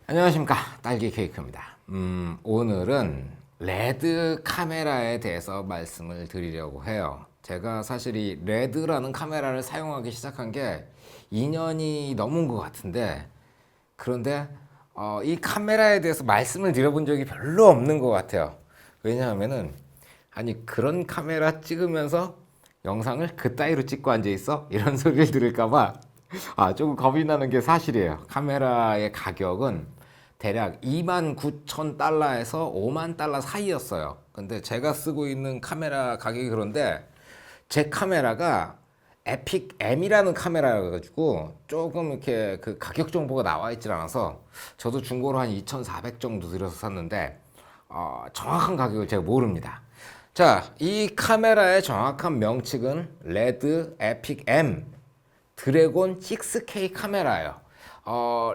안녕하십니까, 딸기 케이크입니다. 오늘은 레드 카메라에 대해서 말씀을 드리려고 해요. 제가 사실 이 레드라는 카메라를 사용하기 시작한 게 2년이 넘은 것 같은데, 그런데 이 카메라에 대해서 말씀을 드려본 적이 별로 없는 것 같아요. 왜냐하면은 아니 그런 카메라 찍으면서 영상을 그따위로 찍고 앉아 있어? 이런 소리를 들을까봐 조금 겁이 나는 게 사실이에요. 카메라의 가격은 대략 29,000달러에서 5만 달러 사이였어요. 근데 제가 쓰고 있는 카메라 가격이 그런데 제 카메라가 에픽 M이라는 카메라여가지고 조금 이렇게 그 가격 정보가 나와 있질 않아서 저도 중고로 한 2,400 정도 들여서 샀는데 정확한 가격을 제가 모릅니다. 자, 이 카메라의 정확한 명칭은 레드 에픽 M 드래곤 6K 카메라예요.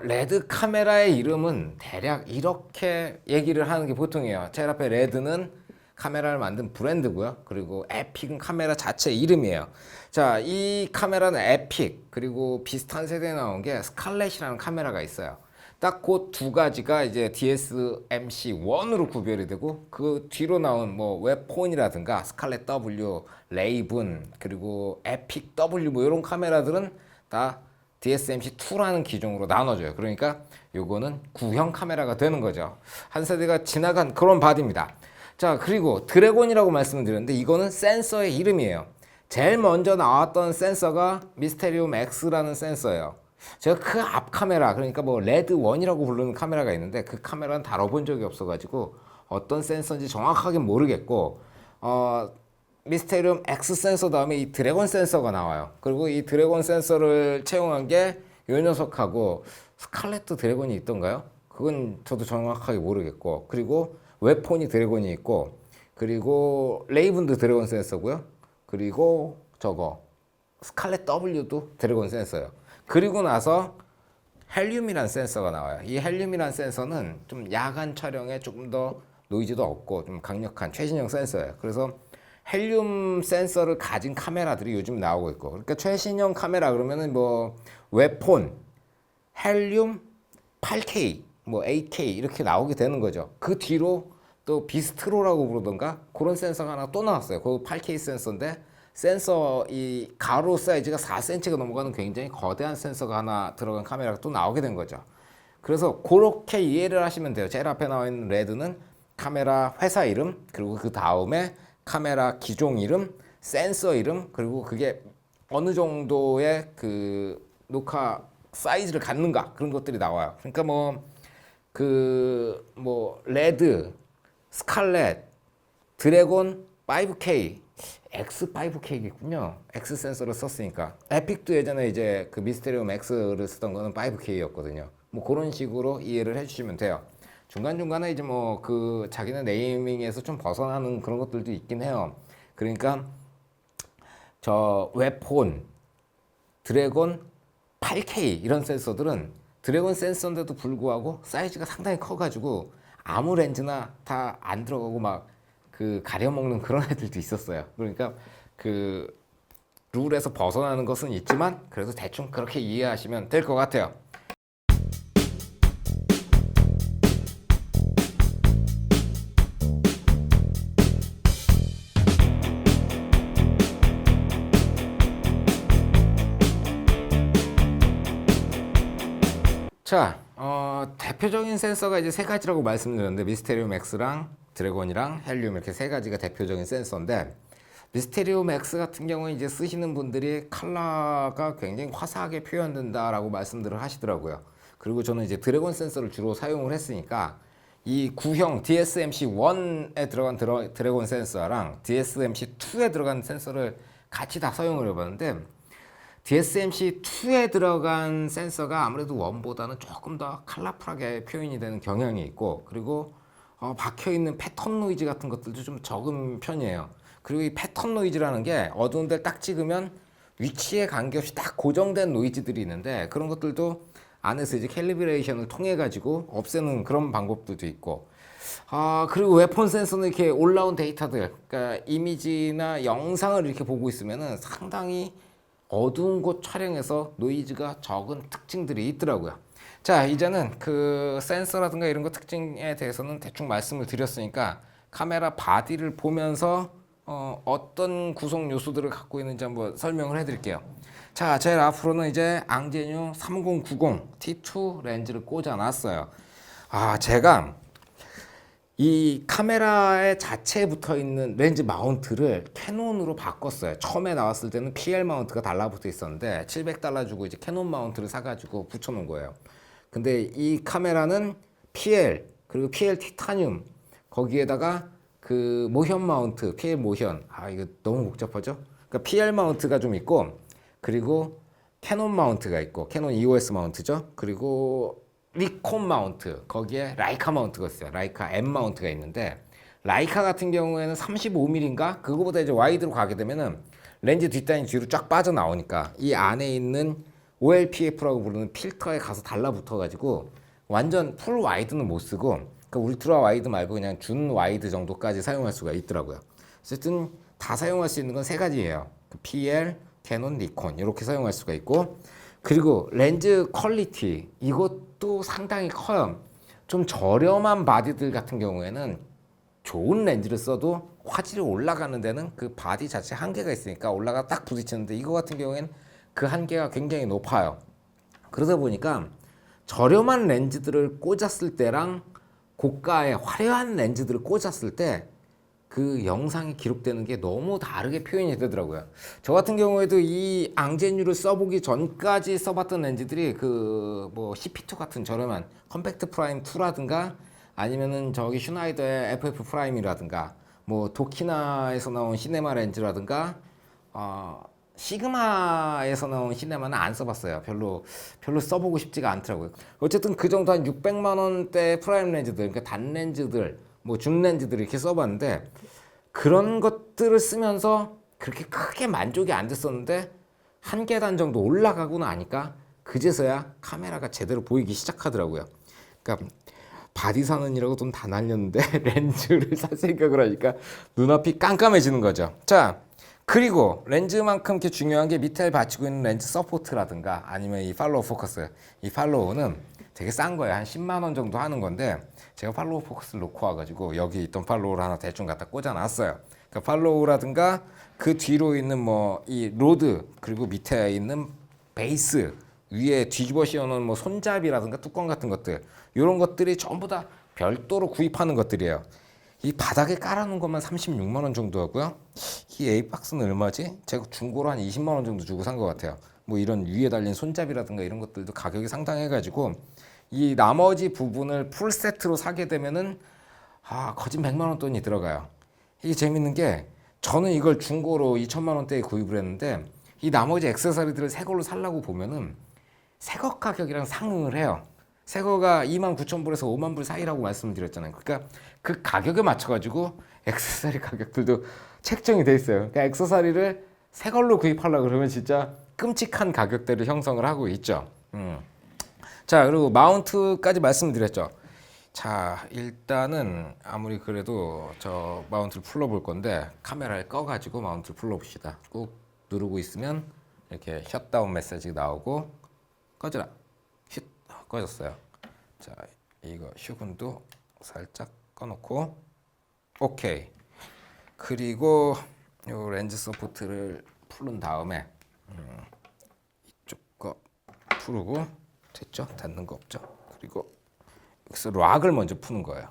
레드 카메라의 이름은 대략 이렇게 얘기를 하는 게 보통이에요. 제일 앞에 레드는 카메라를 만든 브랜드고요. 그리고 에픽은 카메라 자체 이름이에요. 자, 이 카메라는 에픽, 그리고 비슷한 세대에 나온 게 스칼렛이라는 카메라가 있어요. 딱 그 두 가지가 이제 DSMC1으로 구별이 되고, 그 뒤로 나온 뭐 웹폰이라든가 스칼렛 W, 레이븐, 그리고 에픽 W 뭐 이런 카메라들은 다 DSMC2라는 기종으로 나눠져요. 그러니까 요거는 구형 카메라가 되는 거죠. 한 세대가 지나간 그런 바디입니다. 자, 그리고 드래곤이라고 말씀을 드렸는데 이거는 센서의 이름이에요. 제일 먼저 나왔던 센서가 미스테리움 X라는 센서예요. 제가 그 앞 카메라, 그러니까 뭐 레드 1이라고 부르는 카메라가 있는데 그 카메라는 다뤄본 적이 없어가지고 어떤 센서인지 정확하게 모르겠고, 미스테리움 X 센서 다음에 이 드래곤 센서가 나와요. 그리고 이 드래곤 센서를 채용한 게 이 녀석하고 스칼렛 드래곤이 있던가요? 그건 저도 정확하게 모르겠고, 그리고 웹폰이 드래곤이 있고, 그리고 레이븐도 드래곤 센서고요. 그리고 저거 스칼렛 W도 드래곤 센서예요. 그리고 나서 헬륨이란 센서가 나와요. 이 헬륨이란 센서는 좀 야간 촬영에 조금 더 노이즈도 없고 좀 강력한 최신형 센서예요. 그래서 헬륨 센서를 가진 카메라들이 요즘 나오고 있고, 그러니까 최신형 카메라 그러면은 뭐 웹폰, 헬륨, 8K, 뭐 8K 이렇게 나오게 되는 거죠. 그 뒤로 또 비스트로라고 부르던가 그런 센서가 하나 또 나왔어요. 그 8K 센서인데 센서 이 가로 사이즈가 4cm가 넘어가는 굉장히 거대한 센서가 하나 들어간 카메라가 또 나오게 된 거죠. 그래서 그렇게 이해를 하시면 돼요. 제일 앞에 나와 있는 레드는 카메라 회사 이름, 그리고 그 다음에 카메라 기종 이름, 센서 이름, 그리고 그게 어느 정도의 그 녹화 사이즈를 갖는가 그런 것들이 나와요. 그러니까 뭐 레드, 스칼렛, 드래곤 5K, X5K겠군요. X 센서를 썼으니까. 에픽도 예전에 이제 그 미스테리움 X를 쓰던 거는 5K였거든요. 뭐 그런 식으로 이해를 해주시면 돼요. 중간중간에 이제 뭐 그 자기네 네이밍에서 좀 벗어나는 그런 것들도 있긴 해요. 그러니까 저 웹폰, 드래곤 8K 이런 센서들은 드래곤 센서인데도 불구하고 사이즈가 상당히 커가지고 아무 렌즈나 다 안 들어가고 막 그 가려먹는 그런 애들도 있었어요. 그러니까 그 룰에서 벗어나는 것은 있지만 그래도 대충 그렇게 이해하시면 될 것 같아요. 자, 대표적인 센서가 이제 세 가지라고 말씀드렸는데 미스테리움 X랑 드래곤이랑 헬륨 이렇게 세 가지가 대표적인 센서인데, 미스테리움 X 같은 경우는 이제 쓰시는 분들이 컬러가 굉장히 화사하게 표현된다라고 말씀들을 하시더라고요. 그리고 저는 이제 드래곤 센서를 주로 사용을 했으니까 이 구형 DSMC1에 들어간 드래곤 센서랑 DSMC2에 들어간 센서를 같이 다 사용을 해봤는데, DSMC2에 들어간 센서가 아무래도 원보다는 조금 더 컬러풀하게 표현이 되는 경향이 있고, 그리고 박혀있는 패턴 노이즈 같은 것들도 좀 적은 편이에요. 그리고 이 패턴 노이즈라는 게 어두운 데를 딱 찍으면 위치에 관계없이 딱 고정된 노이즈들이 있는데, 그런 것들도 안에서 이제 캘리브레이션을 통해 가지고 없애는 그런 방법들도 있고, 그리고 웨폰 센서는 이렇게 올라온 데이터들, 그러니까 이미지나 영상을 이렇게 보고 있으면은 상당히 어두운 곳 촬영에서 노이즈가 적은 특징들이 있더라고요. 자, 이제는 그 센서라든가 이런 거 특징에 대해서는 대충 말씀을 드렸으니까 카메라 바디를 보면서 어떤 구성 요소들을 갖고 있는지 한번 설명을 해드릴게요. 자, 제일 앞으로는 이제 앙제뉴 3090 T2 렌즈를 꽂아놨어요. 제가 이 카메라의 자체에 붙어 있는 렌즈 마운트를 캐논으로 바꿨어요. 처음에 나왔을 때는 PL 마운트가 달라붙어 있었는데 $700 주고 이제 캐논 마운트를 사가지고 붙여놓은 거예요. 근데 이 카메라는 PL 그리고 PL 티타늄 거기에다가 그 모션 마운트, PL 모션. 이거 너무 복잡하죠? 그러니까 PL 마운트가 좀 있고 그리고 캐논 마운트가 있고 캐논 EOS 마운트죠. 그리고 니콘 마운트 거기에 라이카 마운트가 있어요. 라이카 M 마운트가 있는데 라이카 같은 경우에는 35mm인가 그거보다 이제 와이드로 가게 되면은 렌즈 뒷단이 뒤로 쫙 빠져나오니까 이 안에 있는 OLPF라고 부르는 필터에 가서 달라붙어 가지고 완전 풀 와이드는 못 쓰고 그러니까 울트라 와이드 말고 그냥 준 와이드 정도까지 사용할 수가 있더라고요. 어쨌든 다 사용할 수 있는 건 세 가지예요. PL, 캐논, 니콘 이렇게 사용할 수가 있고 그리고 렌즈 퀄리티 이것도 상당히 커요. 좀 저렴한 바디들 같은 경우에는 좋은 렌즈를 써도 화질이 올라가는 데는 그 바디 자체 한계가 있으니까 올라가 딱 부딪히는데 이거 같은 경우에는 그 한계가 굉장히 높아요. 그러다 보니까 저렴한 렌즈들을 꽂았을 때랑 고가의 화려한 렌즈들을 꽂았을 때 그 영상이 기록되는 게 너무 다르게 표현이 되더라고요. 저 같은 경우에도 이 앙제뉴를 써보기 전까지 써봤던 렌즈들이 그 뭐 CP2 같은 저렴한 컴팩트 프라임 2라든가 아니면은 저기 슈나이더의 FF 프라임이라든가 뭐 도키나에서 나온 시네마 렌즈라든가 시그마에서 나온 시네마는 안 써봤어요. 별로 써보고 싶지가 않더라고요. 어쨌든 그 정도 한 600만 원대 프라임 렌즈들, 그러니까 단 렌즈들, 뭐 줌 렌즈들 이렇게 써봤는데 그런 것들을 쓰면서 그렇게 크게 만족이 안 됐었는데 한 계단 정도 올라가고 나니까 그제서야 카메라가 제대로 보이기 시작하더라고요. 그러니까 바디 선언이라고 돈 다 날렸는데 렌즈를 살 생각을 하니까 눈앞이 깜깜해지는 거죠. 자, 그리고 렌즈만큼 이렇게 중요한 게 밑에 받치고 있는 렌즈 서포트라든가 아니면 이 팔로우 포커스. 이 팔로우는 되게 싼 거예요. 한 10만 원 정도 하는 건데 제가 팔로우 포커스를 놓고 와가지고 여기 있던 팔로우를 하나 대충 갖다 꽂아놨어요. 그러니까 팔로우라든가 그 뒤로 있는 뭐 이 로드 그리고 밑에 있는 베이스 위에 뒤집어 씌워놓은 뭐 손잡이라든가 뚜껑 같은 것들 이런 것들이 전부 다 별도로 구입하는 것들이에요. 이 바닥에 깔아놓은 것만 36만 원 정도 하고요. 이 에이박스는 얼마지? 제가 중고로 한 20만 원 정도 주고 산 것 같아요. 뭐 이런 위에 달린 손잡이라든가 이런 것들도 가격이 상당해가지고 이 나머지 부분을 풀 세트로 사게 되면은 거진 100만 원 돈이 들어가요. 이게 재밌는 게 저는 이걸 중고로 2천만 원대에 구입을 했는데 이 나머지 액세서리들을 새 걸로 살라고 보면은 새거 가격이랑 상응을 해요. 새거가 29,000불에서 5만 불 사이라고 말씀을 드렸잖아요. 그러니까 그 가격에 맞춰가지고 액세서리 가격들도 책정이 돼 있어요. 그러니까 액세서리를 새 걸로 구입하려고 그러면 진짜 끔찍한 가격대를 형성을 하고 있죠. 자, 그리고 마운트까지 말씀드렸죠. 자, 일단은 아무리 그래도 저 마운트를 풀러볼 건데 카메라를 꺼가지고 마운트를 풀러봅시다. 꾹 누르고 있으면 이렇게 셧다운 메시지가 나오고 꺼져라. 슛 꺼졌어요. 자, 이거 슈군도 살짝 꺼놓고 오케이. 그리고 요 렌즈 서포트를 풀은 다음에 이쪽 거 풀고 됐죠? 닿는 거 없죠? 그리고 여기서 락을 먼저 푸는 거예요.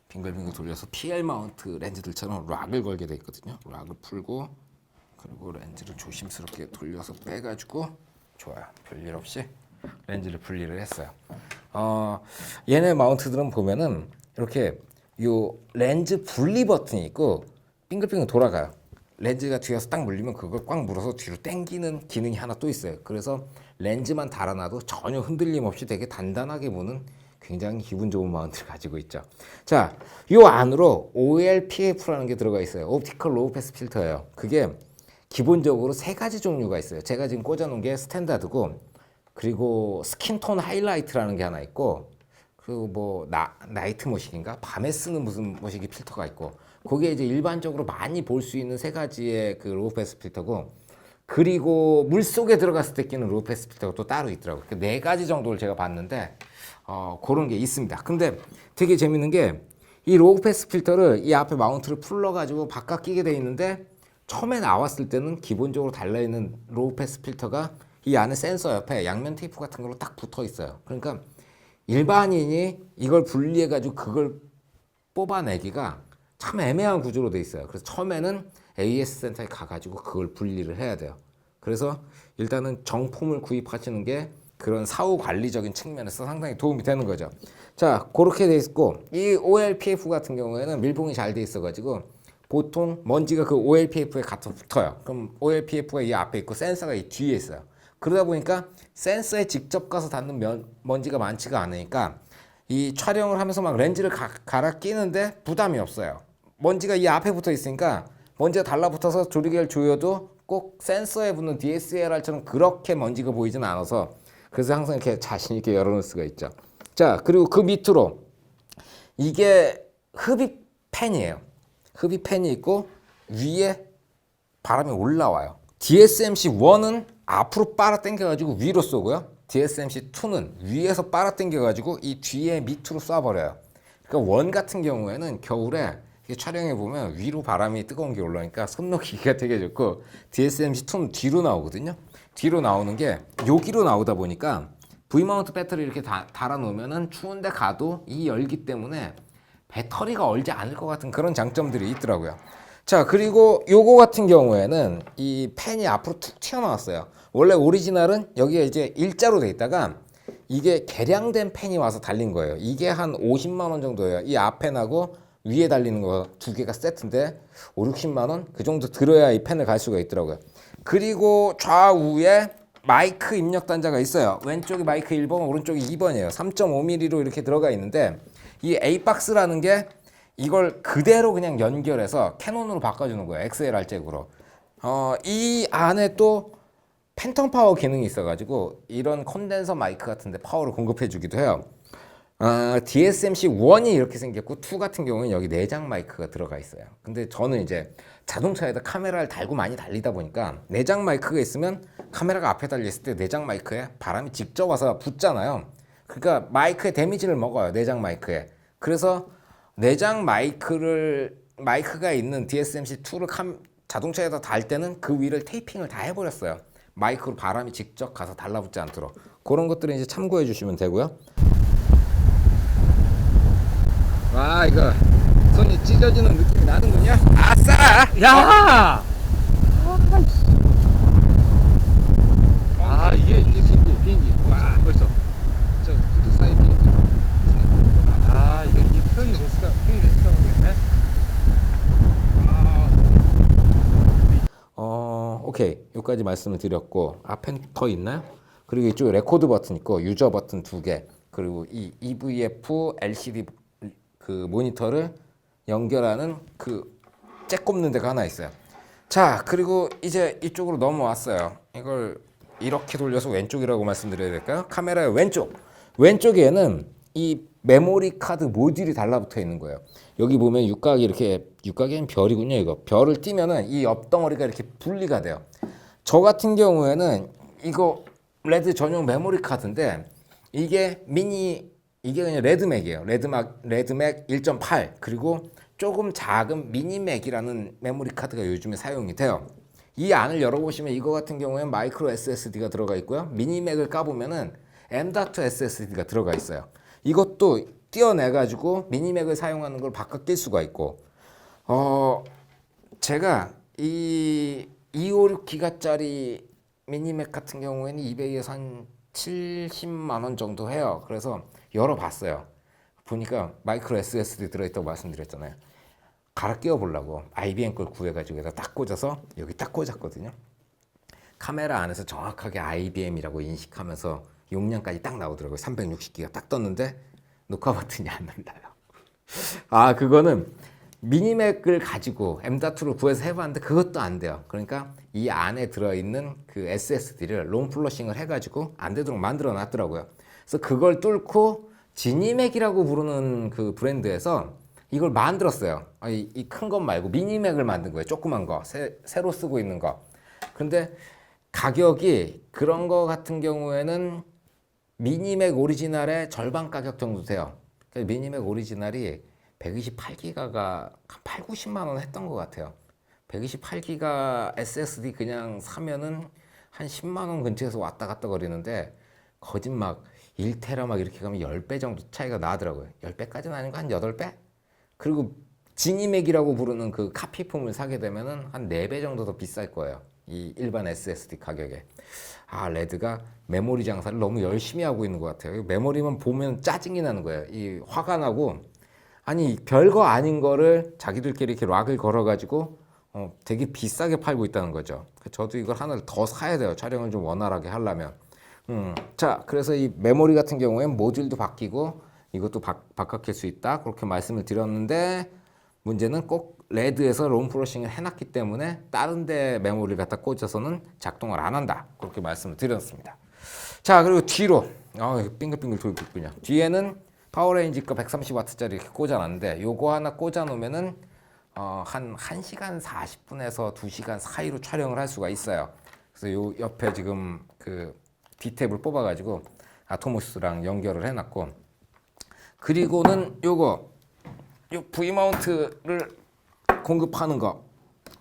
빙글빙글 돌려서 PL 마운트 렌즈들처럼 락을 걸게 돼 있거든요. 락을 풀고 그리고 렌즈를 조심스럽게 돌려서 빼가지고 좋아요. 별일 없이 렌즈를 분리를 했어요. 얘네 마운트들은 보면은 이렇게 요 렌즈 분리 버튼이 있고 빙글빙글 돌아가요. 렌즈가 뒤에서 딱 물리면 그걸 꽉 물어서 뒤로 당기는 기능이 하나 또 있어요. 그래서 렌즈만 달아놔도 전혀 흔들림 없이 되게 단단하게 무는 굉장히 기분 좋은 마운트를 가지고 있죠. 자, 요 안으로 OLPF라는 게 들어가 있어요. 옵티컬 로우 패스 필터예요. 그게 기본적으로 세 가지 종류가 있어요. 제가 지금 꽂아놓은 게 스탠다드고 그리고 스킨톤 하이라이트라는 게 하나 있고 그리고 뭐 나이트 모식인가 밤에 쓰는 무슨 모식이 필터가 있고 그게 이제 일반적으로 많이 볼 수 있는 세 가지의 그 로우 패스 필터고 그리고 물속에 들어갔을 때 끼는 로우 패스 필터가 또 따로 있더라고요. 그 네 가지 정도를 제가 봤는데 그런 게 있습니다. 근데 되게 재밌는 게 이 로우 패스 필터를 이 앞에 마운트를 풀러가지고 바깥 끼게 돼 있는데 처음에 나왔을 때는 기본적으로 달려있는 로우 패스 필터가 이 안에 센서 옆에 양면 테이프 같은 걸로 딱 붙어 있어요. 그러니까 일반인이 이걸 분리해가지고 그걸 뽑아내기가 참 애매한 구조로 돼 있어요. 그래서 처음에는 AS 센터에 가가지고 그걸 분리를 해야 돼요. 그래서 일단은 정품을 구입하시는 게 그런 사후 관리적인 측면에서 상당히 도움이 되는 거죠. 자, 그렇게 돼 있고 이 OLPF 같은 경우에는 밀봉이 잘 돼 있어가지고 보통 먼지가 그 OLPF에 가서 붙어요. 그럼 OLPF가 이 앞에 있고 센서가 이 뒤에 있어요. 그러다 보니까 센서에 직접 가서 닿는 먼지가 많지가 않으니까 이 촬영을 하면서 막 렌즈를 갈아 끼는데 부담이 없어요. 먼지가 이 앞에 붙어 있으니까 먼지가 달라붙어서 조리개를 조여도 꼭 센서에 붙는 DSLR처럼 그렇게 먼지가 보이진 않아서 그래서 항상 이렇게 자신 있게 열어놓을 수가 있죠. 자, 그리고 그 밑으로 이게 흡입 팬이에요. 흡입 팬이 있고 위에 바람이 올라와요. DSMC1은 앞으로 빨아당겨가지고 위로 쏘고요. DSMC2는 위에서 빨아당겨가지고 이 뒤에 밑으로 쏴버려요. 그러니까 원 같은 경우에는 겨울에 촬영해 보면 위로 바람이 뜨거운 게 올라오니까 손 놓기가 되게 좋고 DSMC2는 뒤로 나오거든요. 뒤로 나오는 게 여기로 나오다 보니까 V마운트 배터리 이렇게 달아 놓으면은 추운데 가도 이 열기 때문에 배터리가 얼지 않을 것 같은 그런 장점들이 있더라고요. 자, 그리고 요거 같은 경우에는 이 팬이 앞으로 툭 튀어나왔어요. 원래 오리지널은 여기에 이제 일자로 돼 있다가 이게 개량된 팬이 와서 달린 거예요. 이게 한 50만 원 정도예요. 이 앞팬하고 위에 달리는 거 두 개가 세트인데 5, 60만 원? 그 정도 들어야 이 팬을 갈 수가 있더라고요. 그리고 좌우에 마이크 입력 단자가 있어요. 왼쪽이 마이크 1번, 오른쪽이 2번이에요. 3.5mm로 이렇게 들어가 있는데 이 A박스라는 게 이걸 그대로 그냥 연결해서 캐논으로 바꿔주는 거예요. XLR 잭으로. 이 안에 또 팬텀 파워 기능이 있어가지고 이런 콘덴서 마이크 같은데 파워를 공급해주기도 해요. DSMC1이 이렇게 생겼고 2 같은 경우는 여기 내장 마이크가 들어가 있어요. 근데 저는 이제 자동차에다 카메라를 달고 많이 달리다 보니까 내장 마이크가 있으면 카메라가 앞에 달려있을 때 내장 마이크에 바람이 직접 와서 붙잖아요. 그러니까 마이크에 데미지를 먹어요. 내장 마이크에. 그래서 내장 마이크가 있는 DSMC2를 자동차에다 달 때는 그 위를 테이핑을 다 해버렸어요. 마이크로 바람이 직접 가서 달라붙지 않도록. 그런 것들을 이제 참고해 주시면 되고요. 와, 이거 손이 찢어지는 느낌이 나는군요. 아싸! 야! 이게 비행기. 와, 벌써 저 구두 사이 비행기. 이게 편이 됐을까 모르겠네. 오케이. 여기까지 말씀을 드렸고 앞엔 더 있나요? 그리고 이쪽에 레코드 버튼 있고 유저 버튼 2개 그리고 이 EVF LCD 그 모니터를 연결하는 그 잭 꼽는 데가 하나 있어요. 자, 그리고 이제 이쪽으로 넘어왔어요. 이걸 이렇게 돌려서 왼쪽이라고 말씀드려야 될까요? 카메라의 왼쪽에는 이 메모리 카드 모듈이 달라붙어 있는 거예요. 여기 보면 육각에는 별이군요. 이거 별을 띄면은 이 옆덩어리가 이렇게 분리가 돼요. 저 같은 경우에는 이거 레드 전용 메모리 카드인데 이게 그냥 레드맥이에요. 레드맥 1.8 그리고 조금 작은 미니맥이라는 메모리 카드가 요즘에 사용이 돼요. 이 안을 열어보시면 이거 같은 경우에는 마이크로 SSD가 들어가 있고요. 미니맥을 까보면은 M.2 SSD가 들어가 있어요. 이것도 띄어내가지고 미니맥을 사용하는 걸 바꿔 낄 수가 있고 제가 이 256기가짜리 미니맥 같은 경우에는 이베이에서 한 70만 원 정도 해요. 그래서 열어봤어요. 보니까 마이크로 SSD 들어있다고 말씀드렸잖아요. 갈아 끼워 보려고 IBM 걸 구해가지고 여기다 딱 꽂아서 여기 딱 꽂았거든요. 카메라 안에서 정확하게 IBM이라고 인식하면서 용량까지 딱 나오더라고요. 360기가 딱 떴는데 녹화 버튼이 안 눌러요. 그거는 미니맥을 가지고 M.2를 구해서 해봤는데 그것도 안 돼요. 그러니까 이 안에 들어있는 그 SSD를 롱 플러싱을 해가지고 안 되도록 만들어 놨더라고요. 그래서 그걸 뚫고 지니맥이라고 부르는 그 브랜드에서 이걸 만들었어요. 이 큰 것 말고 미니맥을 만든 거예요. 조그만 거, 새로 쓰고 있는 거. 근데 가격이 그런 거 같은 경우에는 미니맥 오리지널의 절반 가격 정도 돼요. 미니맥 오리지널이 128기가가 한 8, 90만 원 했던 것 같아요. 128기가 SSD 그냥 사면은 한 10만 원 근처에서 왔다 갔다 거리는데 거짓 막 1테라 막 이렇게 가면 10배 정도 차이가 나더라고요. 10배까지는 아니고 한 8배? 그리고 지니맥이라고 부르는 그 카피품을 사게 되면은 한 4배 정도 더 비쌀 거예요. 이 일반 SSD 가격에. 아, 레드가 메모리 장사를 너무 열심히 하고 있는 것 같아요. 메모리만 보면 짜증이 나는 거예요. 이 화가 나고, 아니 별거 아닌 거를 자기들끼리 이렇게 락을 걸어가지고 되게 비싸게 팔고 있다는 거죠. 저도 이걸 하나를 더 사야 돼요. 촬영을 좀 원활하게 하려면. 자, 그래서 이 메모리 같은 경우엔 모듈도 바뀌고 이것도 바꿔킬 수 있다. 그렇게 말씀을 드렸는데 문제는 꼭 레드에서 롬 프로싱을 해놨기 때문에 다른 데 메모리를 갖다 꽂아서는 작동을 안 한다. 그렇게 말씀을 드렸습니다. 자, 그리고 뒤로 빙글빙글 돌고 있군요. 뒤에는 파워레인지가 130W짜리 이렇게 꽂아놨는데 요거 하나 꽂아놓으면은 한 1시간 40분에서 2시간 사이로 촬영을 할 수가 있어요. 그래서 요 옆에 지금 그 D탭을 뽑아가지고 아토모스랑 연결을 해놨고, 그리고는 요 V마운트를 공급하는 거,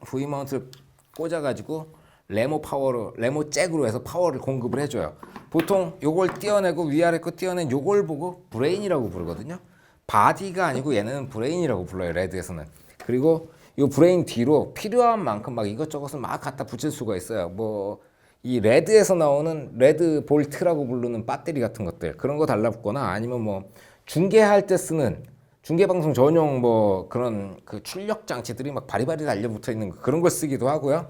V마운트를 꽂아가지고 레모 잭으로 해서 파워를 공급을 해줘요. 보통 요걸 띄어내고 위아래 거 띄어낸 요걸 보고 브레인이라고 부르거든요. 바디가 아니고 얘는 브레인이라고 불러요, 레드에서는. 그리고 요 브레인 뒤로 필요한 만큼 막 이것저것을 막 갖다 붙일 수가 있어요. 뭐 이 레드에서 나오는 레드 볼트라고 부르는 배터리 같은 것들, 그런 거 달라붙거나 아니면 뭐 중계할 때 쓰는 중계방송 전용 뭐 그런 그 출력 장치들이 막 바리바리 달려붙어 있는 그런 걸 쓰기도 하고요.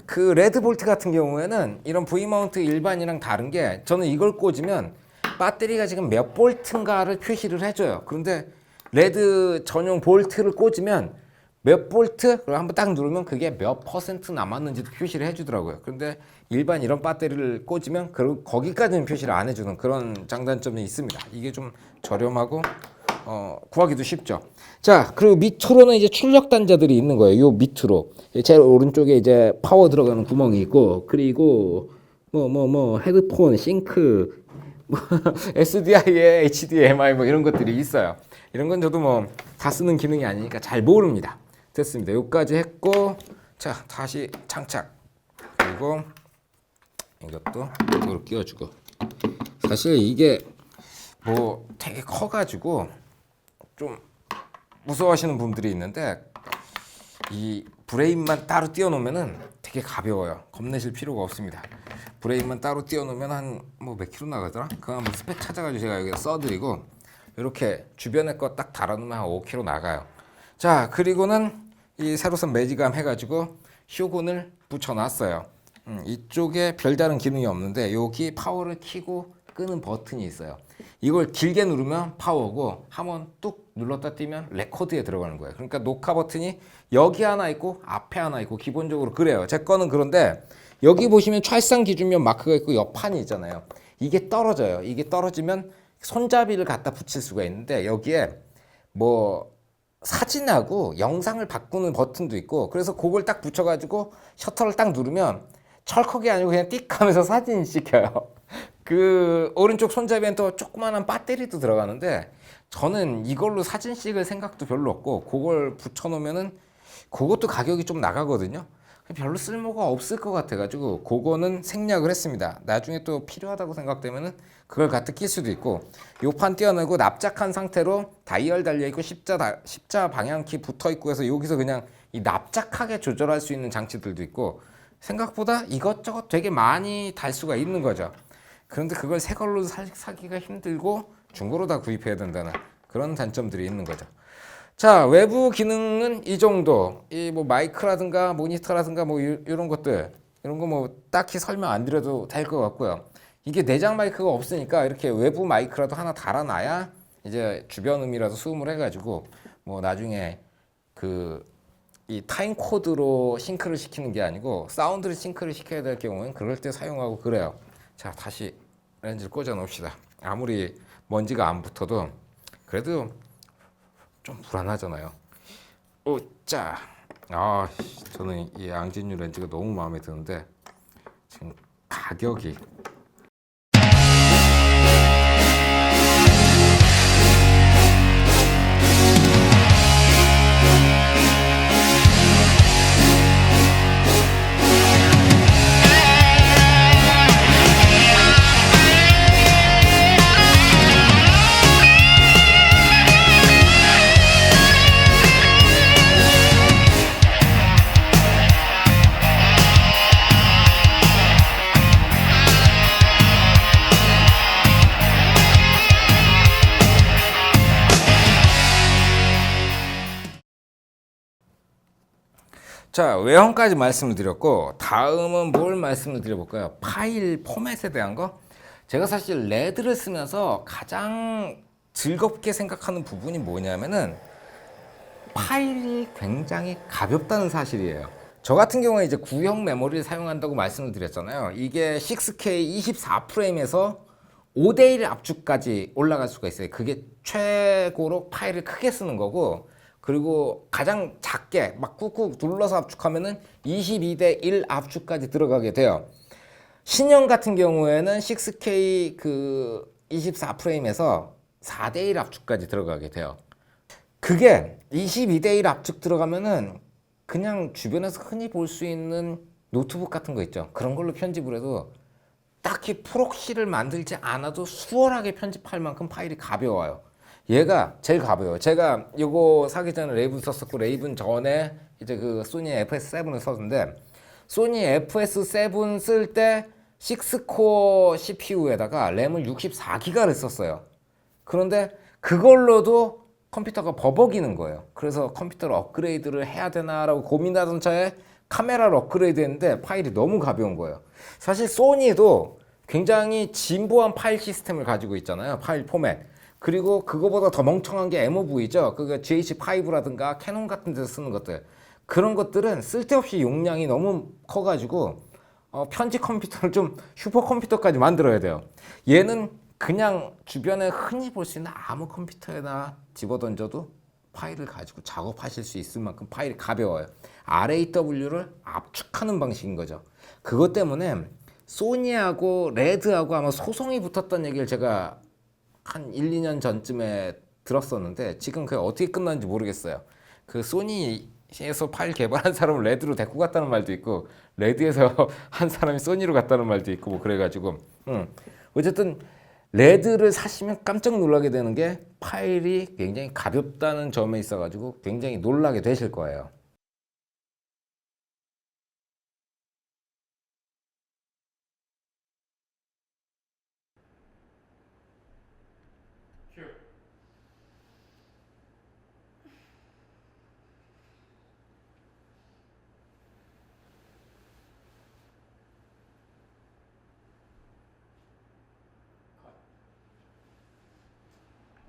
그 레드 볼트 같은 경우에는 이런 V마운트 일반이랑 다른 게, 저는 이걸 꽂으면 배터리가 지금 몇 볼트인가를 표시를 해줘요. 그런데 레드 전용 볼트를 꽂으면 몇 볼트? 그리고 한번 딱 누르면 그게 몇 퍼센트 남았는지도 표시를 해주더라고요. 그런데 일반 이런 배터리를 꽂으면 거기까지는 표시를 안 해주는 그런 장단점이 있습니다. 이게 좀 저렴하고 구하기도 쉽죠. 자, 그리고 밑으로는 이제 출력 단자들이 있는 거예요. 요 밑으로 제일 오른쪽에 이제 파워 들어가는 구멍이 있고, 그리고 헤드폰, 싱크, SDI에 HDMI 뭐 이런 것들이 있어요. 이런 건 저도 뭐 다 쓰는 기능이 아니니까 잘 모릅니다. 됐습니다. 여기까지 했고, 자, 다시 장착. 그리고 이것도 이쪽으로 끼워주고. 사실 이게 뭐 되게 커가지고 좀 무서워하시는 분들이 있는데, 이 브레인만 따로 띄워놓으면은 되게 가벼워요. 겁내실 필요가 없습니다. 브레인만 따로 띄워놓으면 한 뭐 몇 킬로 나가더라? 그거 한번 스펙 찾아가지고 제가 여기다 써드리고, 이렇게 주변에 거 딱 달아놓으면 한 5kg 나가요. 자, 그리고는 이 새로 쓴 매직암 해가지고 휴군을 붙여놨어요. 이쪽에 별다른 기능이 없는데 여기 파워를 켜고 끄는 버튼이 있어요. 이걸 길게 누르면 파워고 한번 뚝 눌렀다 띄면 레코드에 들어가는 거예요. 그러니까 녹화 버튼이 여기 하나 있고 앞에 하나 있고 기본적으로 그래요. 제 거는 그런데 여기 보시면 찰상 기준면 마크가 있고 옆판이 있잖아요. 이게 떨어져요. 이게 떨어지면 손잡이를 갖다 붙일 수가 있는데 여기에 뭐 사진하고 영상을 바꾸는 버튼도 있고, 그래서 그걸 딱 붙여가지고 셔터를 딱 누르면 철컥이 아니고 그냥 띡 하면서 사진이 찍혀요. 그 오른쪽 손잡이엔 또 조그마한 배터리도 들어가는데 저는 이걸로 사진 찍을 생각도 별로 없고, 그걸 붙여놓으면은 그것도 가격이 좀 나가거든요. 별로 쓸모가 없을 것 같아가지고 그거는 생략을 했습니다. 나중에 또 필요하다고 생각되면은 그걸 갖다 낄 수도 있고, 요 판 띄어내고 납작한 상태로 다이얼 달려있고 십자 방향키 붙어있고 해서 여기서 그냥 이 납작하게 조절할 수 있는 장치들도 있고, 생각보다 이것저것 되게 많이 달 수가 있는 거죠. 그런데 그걸 새 걸로 사기가 힘들고 중고로 다 구입해야 된다는 그런 단점들이 있는 거죠. 자, 외부 기능은 이 정도. 이 뭐 마이크라든가 모니터라든가 뭐 이런 것들, 이런 거 뭐 딱히 설명 안 드려도 될 것 같고요. 이게 내장 마이크가 없으니까 이렇게 외부 마이크라도 하나 달아놔야 이제 주변 음이라도 수음을 해가지고 뭐 나중에 그 이 타임 코드로 싱크를 시키는 게 아니고 사운드를 싱크를 시켜야 될 경우는 그럴 때 사용하고 그래요. 자, 다시 렌즈를 꽂아 놓읍시다. 아무리 먼지가 안 붙어도 그래도 좀 불안하잖아요. 자, 저는 이 앙진유 렌즈가 너무 마음에 드는데 지금 가격이 자, 외형까지 말씀을 드렸고 다음은 뭘 말씀을 드려볼까요? 파일 포맷에 대한 거. 제가 사실 레드를 쓰면서 가장 즐겁게 생각하는 부분이 뭐냐면은 파일이 굉장히 가볍다는 사실이에요. 저 같은 경우에 이제 구형 메모리를 사용한다고 말씀을 드렸잖아요. 이게 6K 24프레임에서 5대1 압축까지 올라갈 수가 있어요. 그게 최고로 파일을 크게 쓰는 거고, 그리고 가장 작게 막 꾹꾹 눌러서 압축하면은 22대1 압축까지 들어가게 돼요. 신형 같은 경우에는 6K 그 24프레임에서 4대1 압축까지 들어가게 돼요. 그게 22대1 압축 들어가면은 그냥 주변에서 흔히 볼 수 있는 노트북 같은 거 있죠. 그런 걸로 편집을 해도 딱히 프록시를 만들지 않아도 수월하게 편집할 만큼 파일이 가벼워요. 얘가 제일 가벼워요. 제가 이거 사기 전에 레이븐 썼었고, 레이븐 전에 이제 그 소니 FS7을 썼는데, 소니 FS7 쓸 때 6코어 CPU에다가 램을 64기가를 썼어요. 그런데 그걸로도 컴퓨터가 버벅이는 거예요. 그래서 컴퓨터를 업그레이드를 해야 되나라고 고민하던 차에 카메라를 업그레이드 했는데 파일이 너무 가벼운 거예요. 사실 소니도 굉장히 진보한 파일 시스템을 가지고 있잖아요. 파일 포맷. 그리고 그거보다 더 멍청한 게 MOV죠. 그게 GH5라든가 캐논 같은 데서 쓰는 것들. 그런 것들은 쓸데없이 용량이 너무 커가지고 편집 컴퓨터를 좀 슈퍼컴퓨터까지 만들어야 돼요. 얘는 그냥 주변에 흔히 볼 수 있는 아무 컴퓨터에나 집어던져도 파일을 가지고 작업하실 수 있을 만큼 파일이 가벼워요. RAW를 압축하는 방식인 거죠. 그것 때문에 소니하고 레드하고 아마 소송이 붙었던 얘기를 제가 한 1, 2년 전쯤에 들었었는데 지금 그게 어떻게 끝났는지 모르겠어요. 그 소니에서 파일 개발한 사람을 레드로 데리고 갔다는 말도 있고, 레드에서 한 사람이 소니로 갔다는 말도 있고, 뭐 그래가지고 어쨌든 레드를 사시면 깜짝 놀라게 되는 게 파일이 굉장히 가볍다는 점에 있어가지고 굉장히 놀라게 되실 거예요.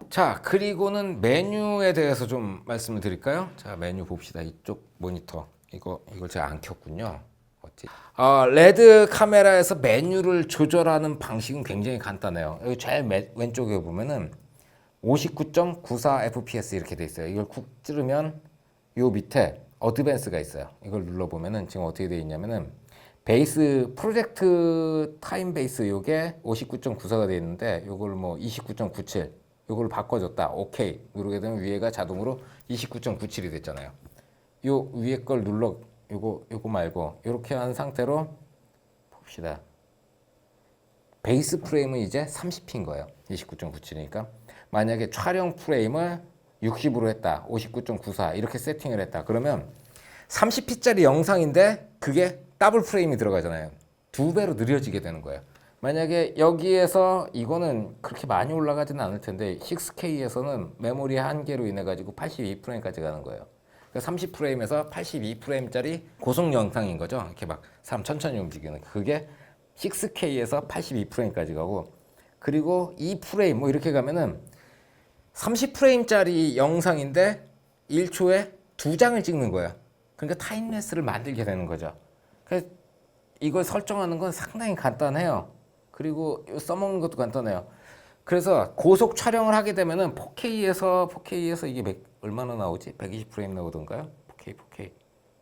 자, 그리고는 메뉴에 대해서 좀 말씀을 드릴까요? 자, 메뉴 봅시다. 이쪽 모니터. 이걸 제가 안 켰군요. 어찌? 레드 카메라에서 메뉴를 조절하는 방식은 굉장히 간단해요. 여기 제일 왼쪽에 보면은 59.94 FPS 이렇게 돼 있어요. 이걸 쿡 찌르면 요 밑에 어드밴스가 있어요. 이걸 눌러보면은 지금 어떻게 돼 있냐면은 베이스 프로젝트 타임 베이스 요게 59.94가 돼 있는데 요걸 뭐 29.97 요걸 바꿔줬다. 오케이 누르게 되면 위에가 자동으로 29.97이 됐잖아요. 요 위에 걸 눌러 요거 말고 이렇게 한 상태로 봅시다. 베이스 프레임은 이제 30p인 거예요. 29.97이니까 만약에 촬영 프레임을 60으로 했다. 59.94 이렇게 세팅을 했다. 그러면 30p짜리 영상인데 그게 더블 프레임이 들어가잖아요. 2배로 느려지게 되는 거예요. 만약에 여기에서 이거는 그렇게 많이 올라가지는 않을 텐데 6K에서는 메모리 한계로 인해 가지고 82프레임까지 가는 거예요. 30프레임에서 82프레임짜리 고속 영상인 거죠. 이렇게 막 사람 천천히 움직이는 그게 6K에서 82프레임까지 가고, 그리고 2프레임 뭐 이렇게 가면은 30프레임짜리 영상인데 1초에 2장을 찍는 거예요. 그러니까 타임레스를 만들게 되는 거죠. 그래서 이걸 설정하는 건 상당히 간단해요. 그리고 써먹는 것도 간단해요. 그래서 고속 촬영을 하게 되면은 4K에서 이게 얼마나 나오지? 120프레임 나오던가요?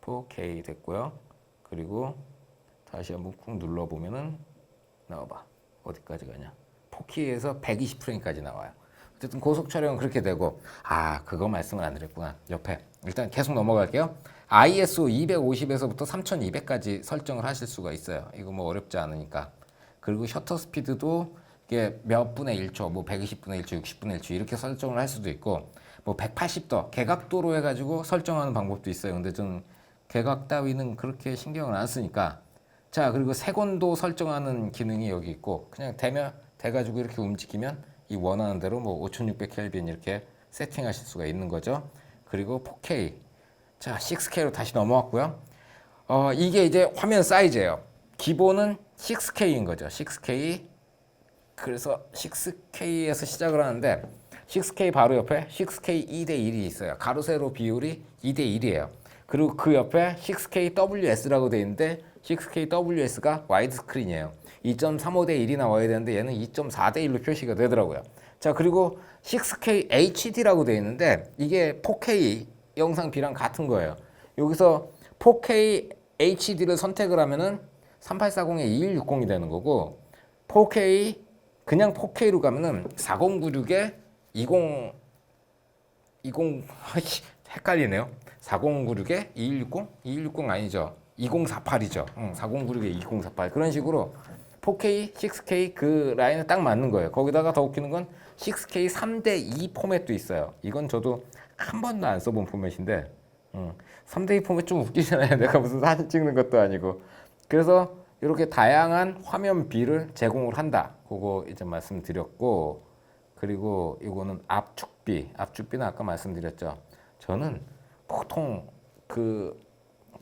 4K 됐고요. 그리고 다시 한번 꾹 눌러보면은 나와봐. 어디까지 가냐? 4K에서 120프레임까지 나와요. 어쨌든 고속 촬영은 그렇게 되고, 그거 말씀을 안 드렸구나. 옆에 일단 계속 넘어갈게요. ISO 250에서부터 3200까지 설정을 하실 수가 있어요. 이거 뭐 어렵지 않으니까. 그리고 셔터 스피드도 이게 몇 분의 1초, 뭐 120분의 1초, 60분의 1초 이렇게 설정을 할 수도 있고, 뭐 180도 개각도로 해가지고 설정하는 방법도 있어요. 근데 좀 개각 따위는 그렇게 신경을 안 쓰니까. 자, 그리고 색온도 설정하는 기능이 여기 있고, 그냥 돼가지고 이렇게 움직이면 이 원하는 대로 뭐 5600켈빈 이렇게 세팅하실 수가 있는 거죠. 그리고 4K. 자, 6K로 다시 넘어왔고요. 이게 이제 화면 사이즈예요. 기본은 6K인 거죠. 6K. 그래서 6K에서 시작을 하는데 6K 바로 옆에 6K 2대1이 있어요. 가로 세로 비율이 2대1이에요. 그리고 그 옆에 6KWS라고 되어 있는데 6KWS가 와이드 스크린이에요. 2.35대1이 나와야 되는데 얘는 2.4대1로 표시가 되더라고요. 자, 그리고 6K HD라고 되어 있는데 이게 4K 영상비랑 같은 거예요. 여기서 4K HD를 선택을 하면은 3840에 2160이 되는 거고 4K 그냥 4K로 가면은 4096에 20 헷갈리네요. 4096에 2160? 2160 아니죠. 2048이죠. 4096에 2048 그런 식으로 4K, 6K 그 라인에 딱 맞는 거예요. 거기다가 더 웃기는 건 6K 3대2 포맷도 있어요. 이건 저도 한 번도 안 써본 포맷인데 3대2 포맷 좀 웃기잖아요. 내가 무슨 사진 찍는 것도 아니고. 그래서 이렇게 다양한 화면비를 제공을 한다. 그거 이제 말씀드렸고, 그리고 이거는 압축비는 아까 말씀드렸죠. 저는 보통 그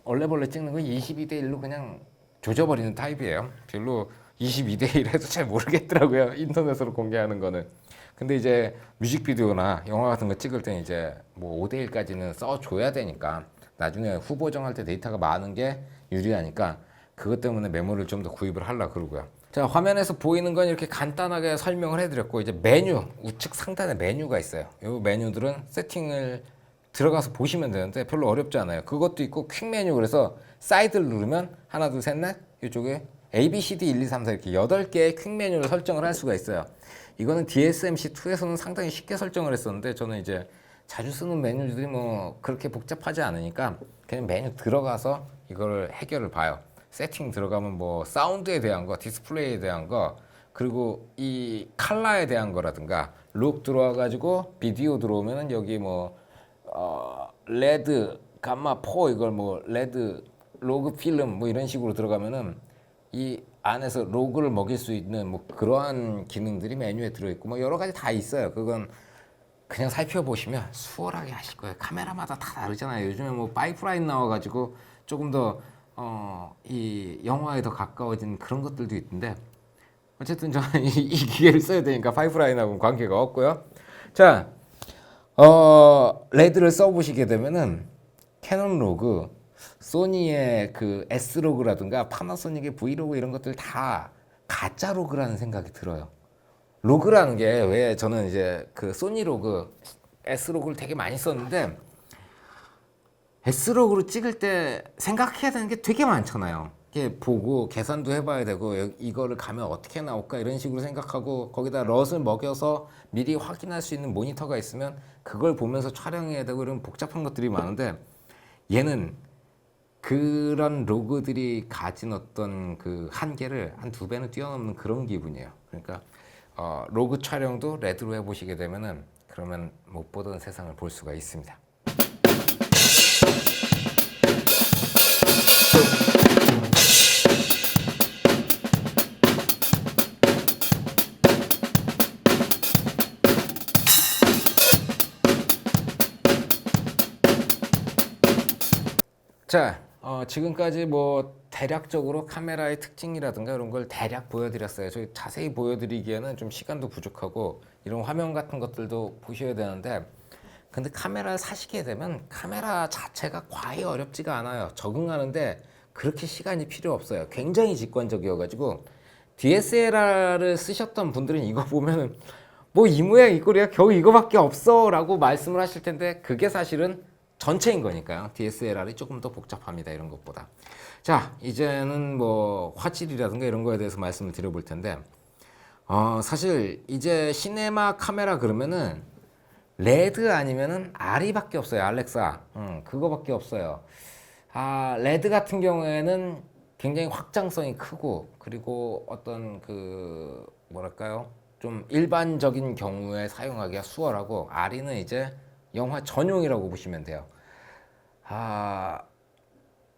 얼레벌레 찍는 거 22대1로 그냥 조져버리는 타입이에요. 별로 22대1 해도 잘 모르겠더라고요. 인터넷으로 공개하는 거는. 근데 이제 뮤직비디오나 영화 같은 거 찍을 때 이제 뭐 5대1까지는 써줘야 되니까 나중에 후보 정할 때 데이터가 많은 게 유리하니까 그것 때문에 메모를 좀 더 구입을 하려고 그러고요. 자, 화면에서 보이는 건 이렇게 간단하게 설명을 해드렸고, 이제 메뉴, 우측 상단에 메뉴가 있어요. 이 메뉴들은 세팅을 들어가서 보시면 되는데 별로 어렵지 않아요. 그것도 있고 퀵 메뉴, 그래서 사이드를 누르면 하나, 둘, 셋, 넷 이쪽에 A, B, C, D, 1, 2, 3, 4 이렇게 8개의 퀵 메뉴를 설정을 할 수가 있어요. 이거는 DSMC2에서는 상당히 쉽게 설정을 했었는데 저는 이제 자주 쓰는 메뉴들이 뭐 그렇게 복잡하지 않으니까 그냥 메뉴 들어가서 이걸 해결을 봐요. 세팅 들어가면 뭐 사운드에 대한 거, 디스플레이에 대한 거, 그리고 이 컬러에 대한 거라든가 룩 들어와가지고 비디오 들어오면은 여기 뭐 레드, 감마, 포 이걸 뭐 레드, 로그 필름 뭐 이런 식으로 들어가면은 이 안에서 로그를 먹일 수 있는 뭐 그러한 기능들이 메뉴에 들어있고 뭐 여러 가지 다 있어요. 그건 그냥 살펴보시면 수월하게 하실 거예요. 카메라마다 다 다르잖아요. 요즘에 뭐 파이프라인 나와가지고 조금 더 이 영화에 더 가까워진 그런 것들도 있던데 어쨌든 저는 이 기계를 써야 되니까 파이프라인하고는 관계가 없고요. 자, 레드를 써보시게 되면은 캐논 로그, 소니의 그 S 로그라든가 파나소닉의 V 로그 이런 것들 다 가짜 로그라는 생각이 들어요. 로그라는 게 왜 저는 이제 그 소니 로그, S 로그를 되게 많이 썼는데 S로그로 찍을 때 생각해야 되는 게 되게 많잖아요. 이게 보고 계산도 해봐야 되고 이거를 가면 어떻게 나올까 이런 식으로 생각하고 거기다 럿을 먹여서 미리 확인할 수 있는 모니터가 있으면 그걸 보면서 촬영해야 되고 이런 복잡한 것들이 많은데 얘는 그런 로그들이 가진 어떤 그 한계를 한 2배는 뛰어넘는 그런 기분이에요. 그러니까 로그 촬영도 레드로 해보시게 되면은 그러면 못 보던 세상을 볼 수가 있습니다. 자, 지금까지 뭐 대략적으로 카메라의 특징이라든가 이런 걸 대략 보여드렸어요. 저희 자세히 보여드리기에는 좀 시간도 부족하고 이런 화면 같은 것들도 보셔야 되는데 근데 카메라를 사시게 되면 카메라 자체가 과히 어렵지가 않아요. 적응하는데 그렇게 시간이 필요 없어요. 굉장히 직관적이어가지고 DSLR을 쓰셨던 분들은 이거 보면은 뭐 이 모양 이 꼴이야 겨우 이거밖에 없어 라고 말씀을 하실 텐데 그게 사실은 전체인 거니까요. DSLR이 조금 더 복잡합니다. 이런 것보다. 자, 이제는 뭐 화질이라든가 이런 거에 대해서 말씀을 드려볼 텐데, 사실 이제 시네마 카메라 그러면은 레드 아니면은 R이밖에 없어요. 알렉사. 그거밖에 없어요. 레드 같은 경우에는 굉장히 확장성이 크고, 그리고 어떤 그 뭐랄까요? 좀 일반적인 경우에 사용하기가 수월하고, R이는 이제 영화 전용이라고 보시면 돼요.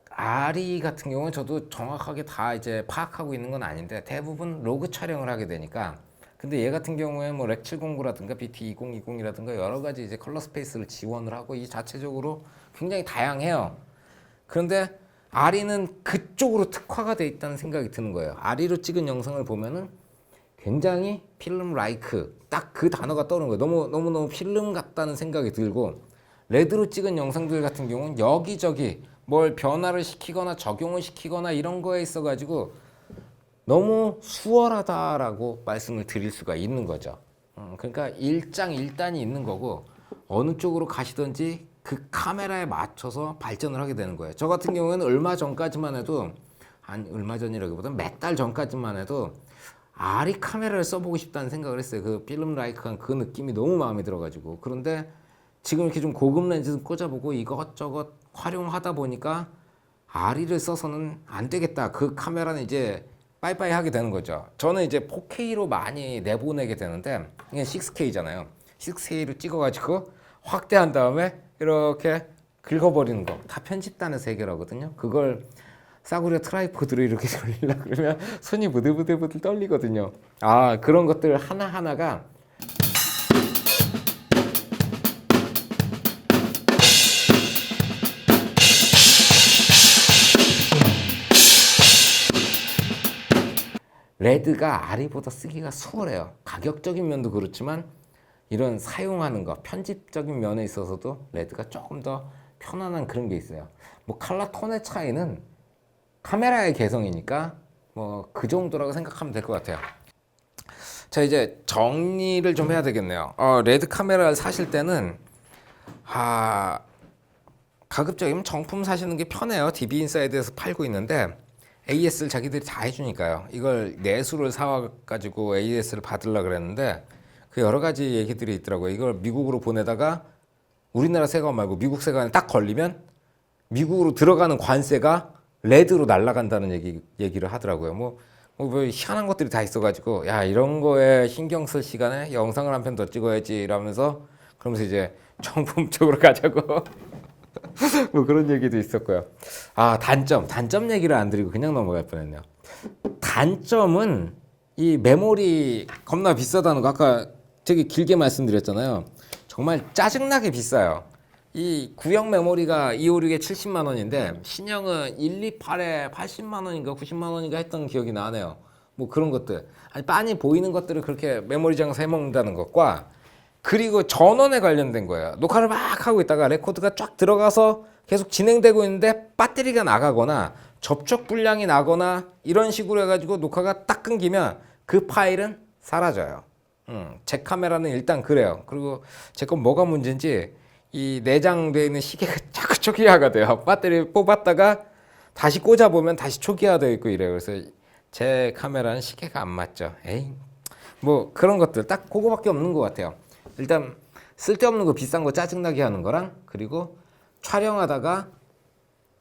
R이 같은 경우는 저도 정확하게 다 이제 파악하고 있는 건 아닌데 대부분 로그 촬영을 하게 되니까. 근데 얘 같은 경우에 뭐 렉 709라든가 BT2020이라든가 여러 가지 이제 컬러 스페이스를 지원을 하고 이 자체적으로 굉장히 다양해요. 그런데 R이는 그쪽으로 특화가 돼 있다는 생각이 드는 거예요. R이로 찍은 영상을 보면은 굉장히 필름 라이크, 딱 그 단어가 떠오르는 거예요. 너무 필름 같다는 생각이 들고, 레드로 찍은 영상들 같은 경우는 여기저기 뭘 변화를 시키거나 적용을 시키거나 이런 거에 있어 가지고 너무 수월하다라고 말씀을 드릴 수가 있는 거죠. 그러니까 일장일단이 있는 거고, 어느 쪽으로 가시든지 그 카메라에 맞춰서 발전을 하게 되는 거예요. 저 같은 경우에는 얼마 전까지만 해도, 얼마 전이라기보다는 몇 달 전까지만 해도 R이 카메라를 써보고 싶다는 생각을 했어요. 그 필름 라이크한 그 느낌이 너무 마음에 들어가지고. 그런데 지금 이렇게 좀 고급 렌즈 꽂아보고 이것저것 활용하다 보니까 R이를 써서는 안 되겠다. 그 카메라는 이제 빠이빠이 하게 되는 거죠. 저는 이제 4K로 많이 내보내게 되는데, 이게 6K잖아요. 6K로 찍어가지고 확대한 다음에 이렇게 긁어버리는 거. 다 편집단에서 해결하거든요. 그걸 싸구려 트라이포드로 이렇게 돌리려고 그러면 손이 부들부들 떨리거든요. 그런 것들 하나하나가 레드가 R이보다 쓰기가 수월해요. 가격적인 면도 그렇지만 이런 사용하는 거, 편집적인 면에 있어서도 레드가 조금 더 편안한 그런 게 있어요. 뭐 컬러 톤의 차이는 카메라의 개성이니까 뭐 그 정도라고 생각하면 될 것 같아요. 자, 이제 정리를 좀 해야 되겠네요. 레드 카메라를 사실 때는 가급적이면 정품 사시는 게 편해요. DB 인사이드에서 팔고 있는데 AS를 자기들이 다 해주니까요. 이걸 내수를 사와가지고 AS를 받으려고 그랬는데 그 여러 가지 얘기들이 있더라고요. 이걸 미국으로 보내다가 우리나라 세관 말고 미국 세관에 딱 걸리면 미국으로 들어가는 관세가 레드로 날아간다는 얘기를 하더라고요. 뭐 희한한 것들이 다 있어가지고, 야, 이런 거에 신경 쓸 시간에 영상을 한 편 더 찍어야지 이러면서, 그러면서 이제 정품 쪽으로 가자고 뭐 그런 얘기도 있었고요. 단점 얘기를 안 드리고 그냥 넘어갈 뻔했네요. 단점은 이 메모리 겁나 비싸다는 거 아까 되게 길게 말씀드렸잖아요. 정말 짜증나게 비싸요. 이 구형 메모리가 256에 70만 원인데 신형은 128에 80만 원인가 90만 원인가 했던 기억이 나네요. 뭐 그런 것들. 아니 빤히 보이는 것들을 그렇게 메모리 장사 해먹는다는 것과, 그리고 전원에 관련된 거예요. 녹화를 막 하고 있다가 레코드가 쫙 들어가서 계속 진행되고 있는데 배터리가 나가거나 접촉 불량이 나거나 이런 식으로 해가지고 녹화가 딱 끊기면 그 파일은 사라져요. 제 카메라는 일단 그래요. 그리고 제 건 뭐가 문제인지 이 내장되어 있는 시계가 자꾸 초기화가 돼요. 배터리 뽑았다가 다시 꽂아보면 다시 초기화되어 있고 이래요. 그래서 제 카메라는 시계가 안 맞죠. 뭐 그런 것들 딱 그거밖에 없는 것 같아요. 일단 쓸데없는 거 비싼 거 짜증나게 하는 거랑, 그리고 촬영하다가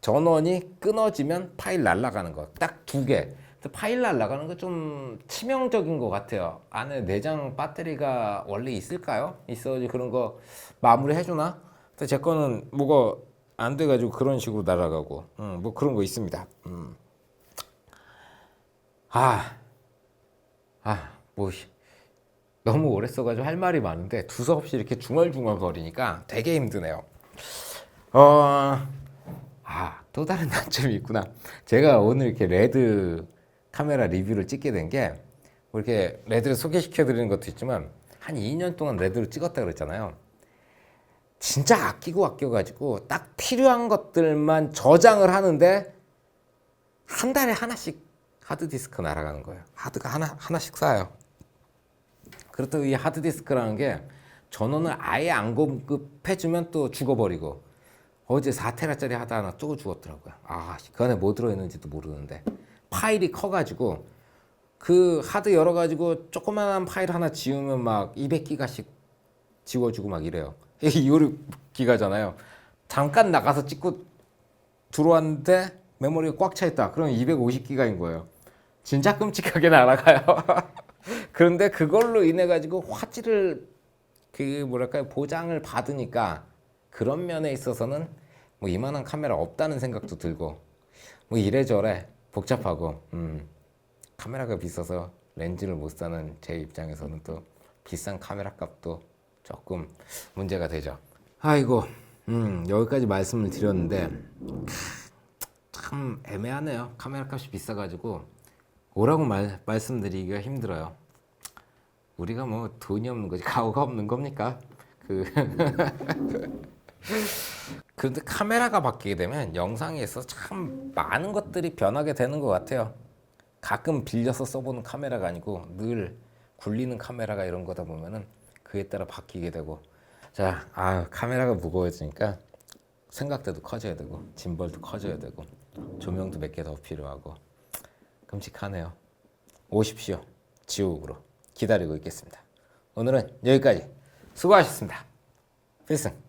전원이 끊어지면 파일 날아가는 거 딱 두 개. 파일 날아가는 거 좀 치명적인 것 같아요. 안에 내장 배터리가 원래 있을까요? 있어야지 그런 거 마무리 해주나? 근데 제 거는 뭐가 안 돼가지고 그런 식으로 날아가고, 뭐 그런 거 있습니다. 뭐 너무 오래 써가지고 할 말이 많은데 두서없이 이렇게 중얼중얼 거리니까 되게 힘드네요. 또 다른 단점이 있구나. 제가 오늘 이렇게 레드 카메라 리뷰를 찍게 된 게, 뭐 이렇게 레드를 소개시켜 드리는 것도 있지만 한 2년 동안 레드를 찍었다 그랬잖아요. 진짜 아껴가지고 딱 필요한 것들만 저장을 하는데 한 달에 하나씩 하드디스크 날아가는 거예요. 하드가 하나씩 쌓여요. 그렇다고 이 하드디스크라는 게 전원을 아예 안 공급해주면 또 죽어버리고, 어제 4테라짜리 하드 하나 또 죽었더라고요. 그 안에 뭐 들어있는지도 모르는데 파일이 커가지고 그 하드 열어가지고 조그만한 파일 하나 지우면 막 200기가씩 지워주고 막 이래요. 이게 256기가잖아요. 잠깐 나가서 찍고 들어왔는데 메모리가 꽉 차 있다. 그러면 250기가인 거예요. 진짜 끔찍하게 날아가요. 그런데 그걸로 인해 가지고 화질을 그 뭐랄까요 보장을 받으니까 그런 면에 있어서는 뭐 이만한 카메라 없다는 생각도 들고 뭐 이래저래 복잡하고 카메라가 비싸서 렌즈를 못 사는 제 입장에서는 또 비싼 카메라 값도 조금 문제가 되죠. 아이고 여기까지 말씀을 드렸는데 참 애매하네요. 카메라 값이 비싸가지고 오라고 말씀드리기가 힘들어요. 우리가 뭐 돈이 없는 거지 가오가 없는 겁니까? 그런데 카메라가 바뀌게 되면 영상에 있어서 참 많은 것들이 변하게 되는 것 같아요. 가끔 빌려서 써보는 카메라가 아니고 늘 굴리는 카메라가 이런 거다 보면은 그에 따라 바뀌게 되고 자, 카메라가 무거워지니까 생각대도 커져야 되고 짐벌도 커져야 되고 조명도 몇 개 더 필요하고 끔찍하네요. 오십시오. 지옥으로 기다리고 있겠습니다. 오늘은 여기까지 수고하셨습니다. 필승.